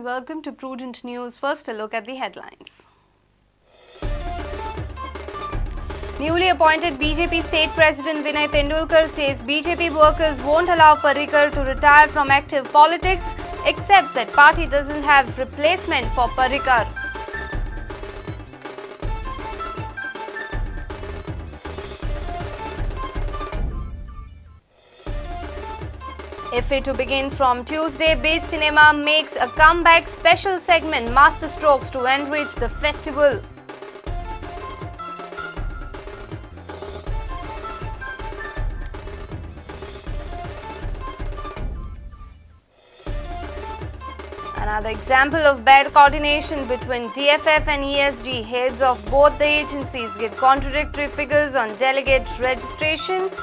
welcome to Prudent News. First, a look at the headlines. Newly appointed BJP State President Vinay Tendulkar says BJP workers won't allow Parrikar to retire from active politics, accepts that party doesn't have replacement for Parrikar. FA to begin from Tuesday, Beat Cinema makes a comeback, special segment Master Strokes to enrich the festival. Another example of bad coordination between DFF and ESG. Heads of both the agencies give contradictory figures on delegate registrations.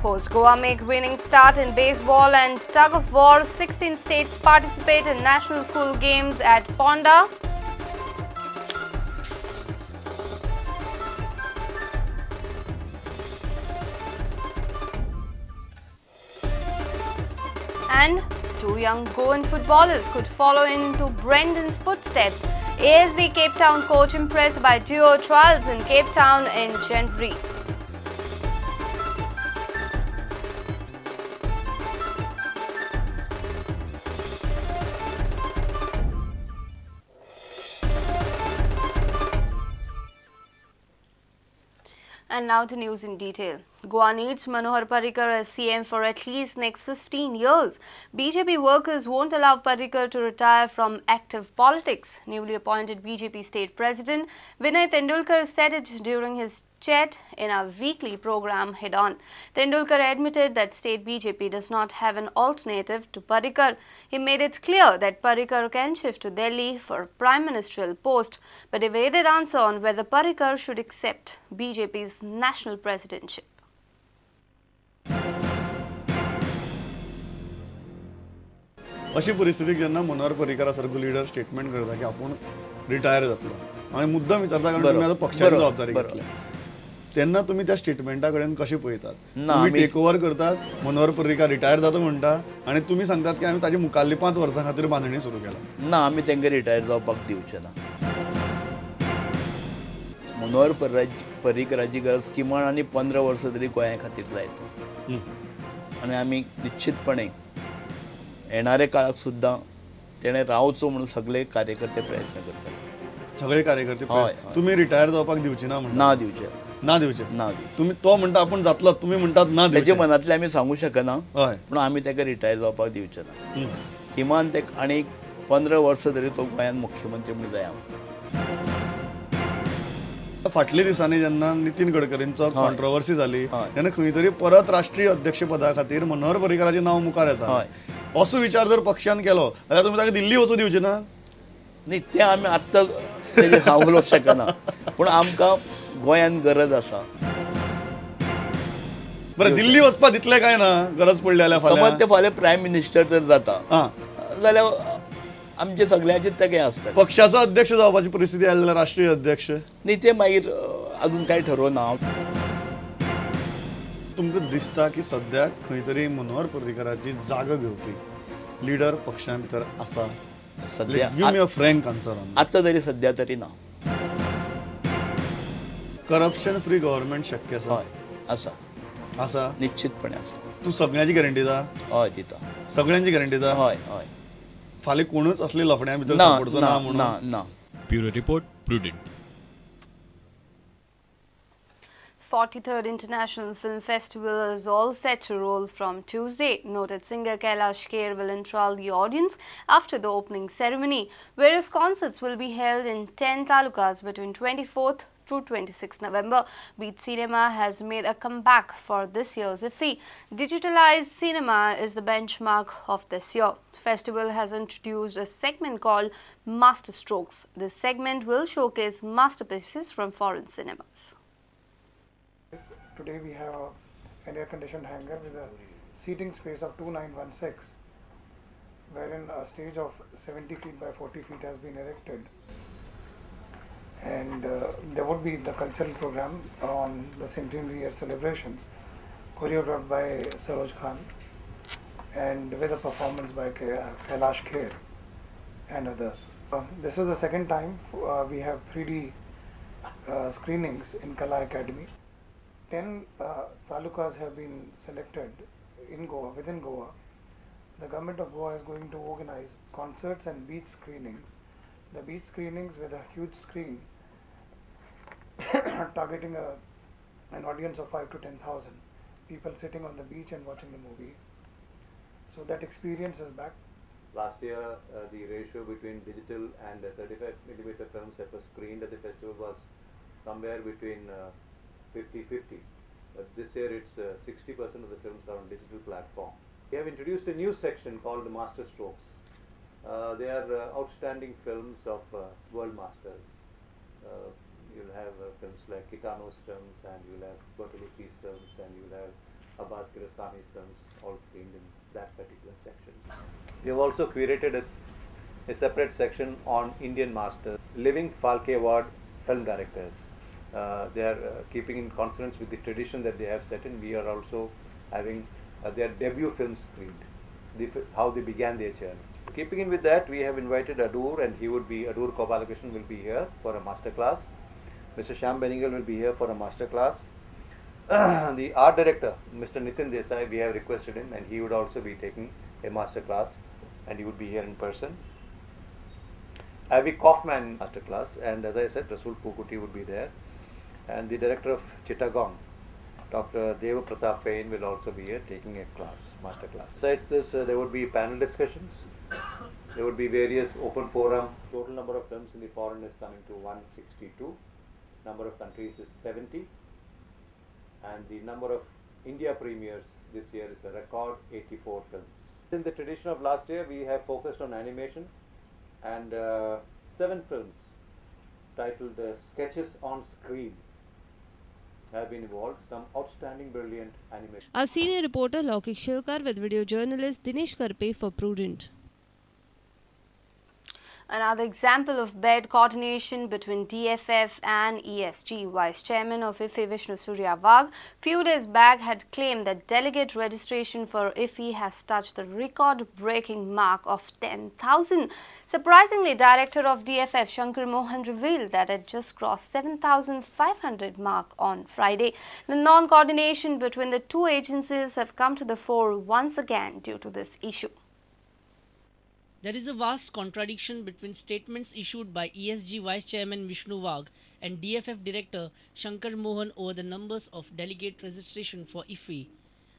Host Goa make winning start in baseball and tug of war. 16 states participate in national school games at Ponda. And two young Goan footballers could follow into Brendan's footsteps. ASD Cape Town coach impressed by duo trials in Cape Town in January. And now the news in detail. Goa needs Manohar Parrikar as CM for at least next 15 years. BJP workers won't allow Parrikar to retire from active politics. Newly appointed BJP State President Vinay Tendulkar said it during his chat in our weekly program Head On. Tendulkar admitted that state BJP does not have an alternative to Parrikar. He made it clear that Parrikar can shift to Delhi for prime ministerial post, but evaded answer on whether Parrikar should accept BJP's national presidency. अशी परिस्थिती जेव्हा मनोहर पर्रीकर सारखो leader statement करता की आपण retire जातलो हांवें मुद्दाम विचारता कारण तुम्ही आता पक्षाची जबाबदारी घेतल्या तेन्ना तुम्ही त्या स्टेटमेंटा कडेन कशे पळयतात तुम्ही टेक ओव्हर करतात मनोहर पर्रीकर रिटायर जाता म्हणटा आणि तुम्ही सांगतात की आम्ही ताजी मुखाल्ली 5 वर्सां खातीर बांधणी सुरू केला ना आम्ही तांकां रिटायर जावपाक दिवचे ना मनोहर पर्रीकराची गरज किमान आनी 15 वर्सां तरी गोंया खातीर जाय आनी आमी निश्चितपणे येणाऱ्या काळात सुद्धा तेणे रावचो म्हणून सगळे कार्यकर्ते प्रयत्न करतात सगळे कार्यकर्ते तुम्ही रिटायर जावपाक दिवची ना ना दिवचे ना दिवचे ना तुम्ही तो म्हणता आपण जातलो तुम्ही म्हणतात ना त्याचे मनातले आम्ही सांगू शकना पण आम्ही ताका रिटायर जावपाक दिवचे ना किमान ते आणि 15 वर्सां तरी तो गोंयात मुख्यमंत्री म्हणून जाय फाटल्या दिसांनी जेन्ना नितीन गडकरींचो कॉन्ट्रोवर्सी जाली तेन्ना खंय तरी परत राष्ट्रीय अध्यक्ष पदा खातीर मनोहर पर्रीकराचें नांव मुखार येता असो विचार जर पक्षान केलो जाल्यार तुमी ताका दिल्ली वचूं दिवचे ना न्ही ते आमी आत्तां तेजे हांव उलोवंक शकना पूण आमकां गोंयान गरज आसा बरें दिल्ली वचपाक दितले काय ना गरज पडली जाल्यार समज ते फाल्यां प्रायम मिनिस्टर जर जाता जाल्यार आमचे सगळ्यांचे तेगे आसता पक्षाचो अध्यक्ष जावपाची परिस्थिती आयली जाल्यार राष्ट्रीय अध्यक्ष न्ही ते मागीर अजून कांय ठरवना तुमकां दिसता की सद्याक खंय तरी मनोहर पर्रीकराची जागा घेवपी लिडर पक्षां भितर आसा सद्या गिव मी अ फ्रँक आन्सर आतां तरी सद्या तरी ना करप्शन फ्री गव्हर्नमेंट शक्य आसा आसा आसा निश्चितपणे आसा तू सगळ्यांची गॅरंटी दा हय दिता सगळ्यांची गॅरंटी दा हय हय फाल्यां कोणूच असले लफड्यां भितर सापडचो ना म्हणून ना ना bureau report prudent 43rd International Film Festival is all set to roll from Tuesday. Noted singer Kailash Kher will enthrall the audience after the opening ceremony. Various concerts will be held in 10 talukas between 24th through 26th November. Beat Cinema has made a comeback for this year's IFFI. Digitalized cinema is the benchmark of this year. The festival has introduced a segment called Master Strokes. This segment will showcase masterpieces from foreign cinemas. Today we have an air-conditioned hangar with a seating space of 2916, wherein a stage of 70 feet by 40 feet has been erected. And there would be the cultural program on the centenary year celebrations, choreographed by Saroj Khan, and with a performance by Kailash Kher and others. This is the second time we have 3D screenings in Kala Academy. 10 talukas have been selected in Goa, within Goa. The government of Goa is going to organize concerts and beach screenings. The beach screenings with a huge screen targeting an audience of 5 to 10,000 people sitting on the beach and watching the movie. So that experience is back. Last year, the ratio between digital and 35mm films that were screened at the festival was somewhere between 50-50. But this year, it's 60% of the films are on digital platform. We have introduced a new section called the Master Strokes. They are outstanding films of world masters. You'll have films like Kitano's films, and you'll have Bertolucci's films, and you'll have Abbas Kiarostami's films, all screened in that particular section. We have also curated a separate section on Indian masters, Living Falke Award film directors. They are keeping in consonance with the tradition that they have set in. We are also having their debut films screened, how they began their journey. Keeping in with that, we have invited Adur, and Adur Gopalakrishnan will be here for a master class. Mr. Shyam Beningal will be here for a master class. The art director, Mr. Nitin Desai, we have requested him, and he would also be taking a master class, and he would be here in person. Avi Kaufman master class, and as I said, Rasul Pukuti would be there, and the director of Chittagong, Dr. Deva Pratap Payne, will also be here taking a class, master class. Besides this, there would be panel discussions. There would be various open forum. Total number of films in the foreign is coming to 162. Number of countries is 70. And the number of India premieres this year is a record 84 films. In the tradition of last year, we have focused on animation, and 7 films titled Sketches on Screen have been evolved. Some outstanding, brilliant animation. Our senior reporter Laukik Shilkar with video journalist Dinesh Karpe for Prudent. Another example of bad coordination between DFF and ESG. Vice Chairman of IFFI Vishnu Surya Wagh few days back had claimed that delegate registration for IFFI has touched the record-breaking mark of 10,000. Surprisingly, Director of DFF Shankar Mohan revealed that it just crossed 7,500 mark on Friday. The non-coordination between the two agencies have come to the fore once again due to this issue. There is a vast contradiction between statements issued by ESG Vice Chairman Vishnu Wagh and DFF Director Shankar Mohan over the numbers of delegate registration for IFFI.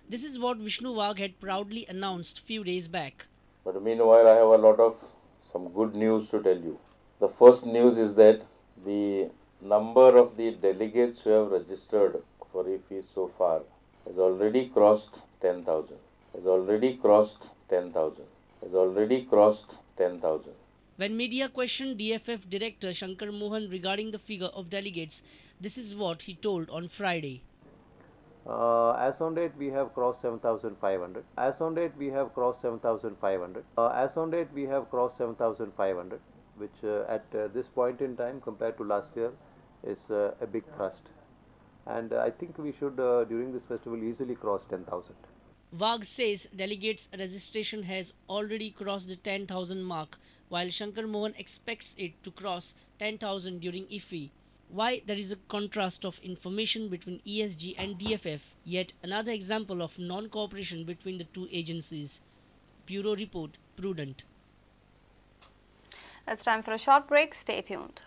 This is what Vishnu Wagh had proudly announced few days back. But meanwhile, I have a lot of some good news to tell you. The first news is that the number of the delegates who have registered for IFFI so far has already crossed 10,000. Has already crossed 10,000. Has already crossed 10,000. When media questioned DFF Director Shankar Mohan regarding the figure of delegates, this is what he told on Friday. As on date, we have crossed 7,500. As on date, we have crossed 7,500. As on date, we have crossed 7,500, which at this point in time compared to last year is a big thrust. And I think we should, during this festival, easily cross 10,000. Wagh says delegates registration has already crossed the 10,000 mark, while Shankar Mohan expects it to cross 10,000 during IFFI. Why there is a contrast of information between ESG and DFF, yet another example of non-cooperation between the two agencies. Bureau Report, Prudent. It's time for a short break. Stay tuned.